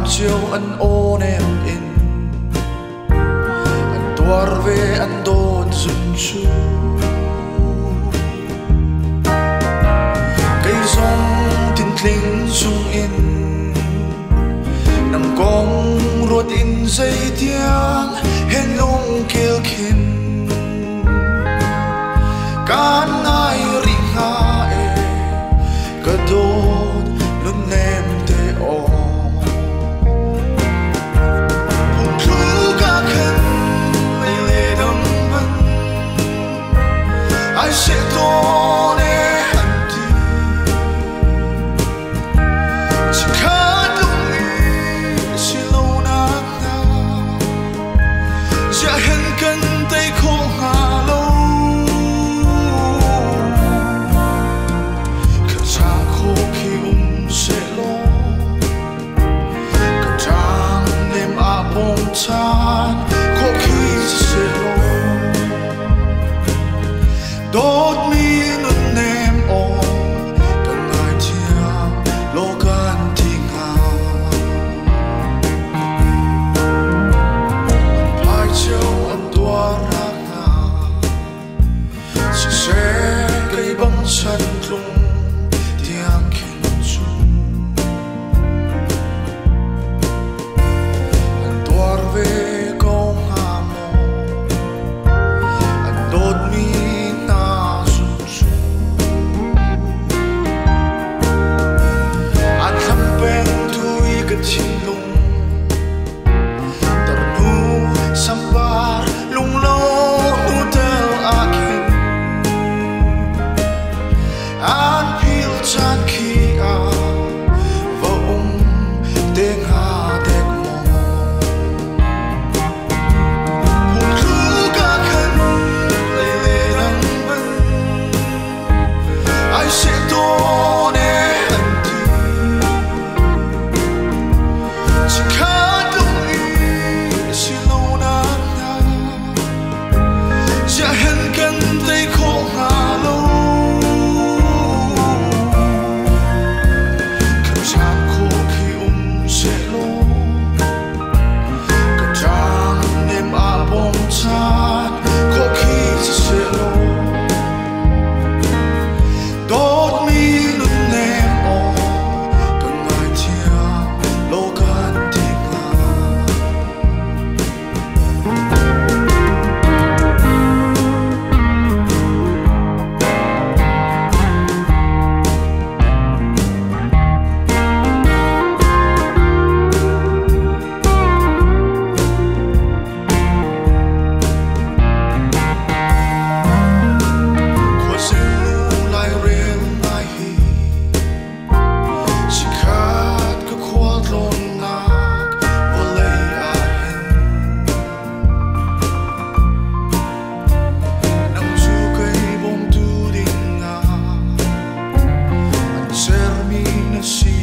chiều ăn ô nè in ăn tuar về ăn đôn dừng chu cây rong tin linh sung in nằm con ruột in dây tiếng hen lung kêu khin can ai ring ha e cả đốt luôn nem te o hùng thu cả khen lê lê đâm bắn ai sẽ to nè hẳn đi chỉ khá đúng ý chỉ lâu nát na sẽ hẹn cần tay khô hà lâu chan khó khi sẽ lo đốt mi nun nem o cần ai thiam lo gan ting ha ai chiều ăn tua ra na chỉ sẽ gây băng chân lung tiếng kinh chung về công hà mô anh đốt mi na rung rung anh thăm bên thui cái thiên lung tờ nu sambar lung lâu nu tel akin anh pil chan khi a và tiếng hà đẹp sẽ to nè hẳn đi chỉ khá đúng ý chỉ lâu nát na sẽ hẹn cần tay khô hà lâu cảm giác khô khi sẽ lo cảm giác nem à bom chan khô khi sẽ lo đốt mi nun nem o cần ai thiam lo gan ting ha see